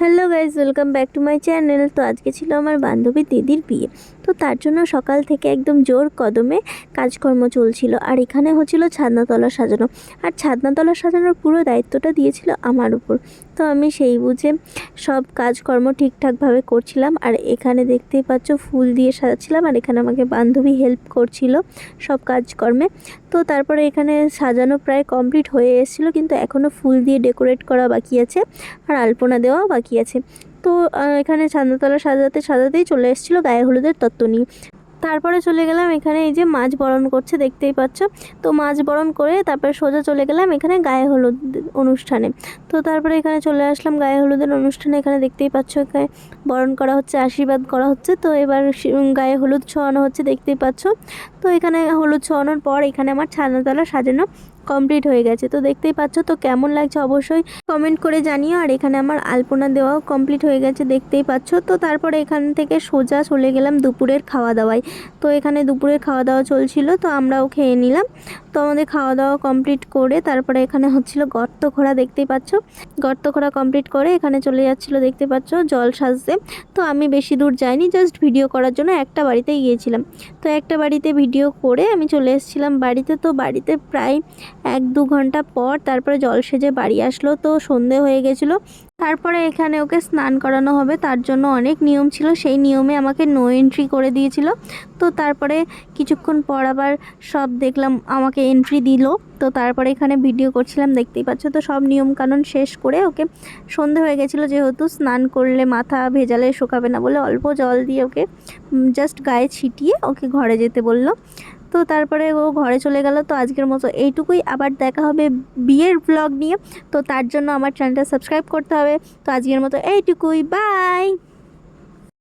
Hello guys, welcome back to my channel. তো আজকে ছিল আমার বান্ধবী দিদির বিয়ে, তো তার জন্য সকাল থেকে একদম জোর কদমে কাজকর্ম চলছিল। আর এখানে হচ্ছিল ছাদনাতলা সাজানো, আর ছাদনাতলা সাজানোর পুরো দায়িত্বটা দিয়েছিল আমার উপর। তো আমি সেই বুঝে সব কাজকর্ম ঠিকঠাকভাবে করছিলাম। আর এখানে দেখতেই পাচ্ছ ফুল দিয়ে সাজাচ্ছিলাম, আর এখানে আমাকে বান্ধবী হেল্প করছিল সব কাজকর্মে। তো তারপরে এখানে সাজানো প্রায় কমপ্লিট হয়ে এসেছিলো, কিন্তু এখনও ফুল দিয়ে ডেকোরেট করা বাকি আছে আর আলপনা দেওয়াও বাকি আছে। তো এখানে ছাদনাতলা সাজাতেই চলে এসেছিলো গায়ে হলুদের তত্ত্ব নিয়ে। তারপরে চলে গেলাম এখানে, এই যে মাছ বরণ করছে দেখতেই পাচ্ছ। তো মাছ বরণ করে তারপরে সোজা চলে গেলাম এখানে গায়ে হলুদ অনুষ্ঠানে। তো তারপরে এখানে চলে আসলাম গায়ে হলুদের অনুষ্ঠানে। এখানে দেখতেই পাচ্ছ এখানে বরণ করা হচ্ছে, আশীর্বাদ করা হচ্ছে। তো এবার গায়ে হলুদ ছোঁয়ানো হচ্ছে দেখতেই পাচ্ছ। তো এখানে হলুদ ছোঁয়ানোর পর এখানে আমার ছাদনাতলা সাজানো কমপ্লিট হয়ে গেছে। তো দেখতেই পাচ্ছ, তো কেমন লাগছে অবশ্যই কমেন্ট করে জানিও। আর এখানে আমার আলপনা দেওয়াও কমপ্লিট হয়ে গেছে দেখতেই পাচ্ছ। তো তারপরে এখান থেকে সোজা চলে গেলাম দুপুরের খাওয়া দাওয়ায়। তো এখানে দুপুরের খাওয়া দাওয়া চলছিল, তো আমরাও খেয়ে নিলাম। তো আমাদের খাওয়া দাওয়া কমপ্লিট করে তারপরে এখানে হচ্ছিল গর্ত খোঁড়া দেখতেই পাচ্ছ। গর্ত খোঁড়া কমপ্লিট করে এখানে চলে যাচ্ছিলো দেখতে পাচ্ছ জল সাজতে। তো আমি বেশি দূর যাইনি, জাস্ট ভিডিও করার জন্য একটা বাড়িতেই গিয়েছিলাম। তো একটা বাড়িতে ভিডিও করে আমি চলে এসেছিলাম বাড়িতে। তো বাড়িতে প্রায় 1-2 ঘন্টা পর তারপরে জল সেজে বাড়ি আসলো। তো সন্ধে হয়ে গেছিলো। তারপরে এখানে ওকে স্নান করানো হবে, তার জন্য অনেক নিয়ম ছিল, সেই নিয়মে আমাকে নো এন্ট্রি করে দিয়েছিল। তো তারপরে কিছুক্ষণ পর আবার সব দেখলাম আমাকে এন্ট্রি দিল। তো তারপরে এখানে ভিডিও করছিলাম দেখতেই পাচ্ছ। তো সব নিয়মকানুন শেষ করে ওকে, সন্ধে হয়ে গেছিলো যেহেতু, স্নান করলে মাথা ভেজালে শুকাবে না বলে অল্প জল দিয়ে ওকে জাস্ট গায়ে ছিটিয়ে ওকে ঘরে যেতে বলল। তো তারপরে ও ঘরে চলে গেল। তো আজকের মতো এইটুকুই, আবার দেখা হবে বিয়ের ব্লগ নিয়ে। তো তার জন্য আমার চ্যানেলটা সাবস্ক্রাইব করতে হবে। তো আজকের মতো এইটুকুই, বাই।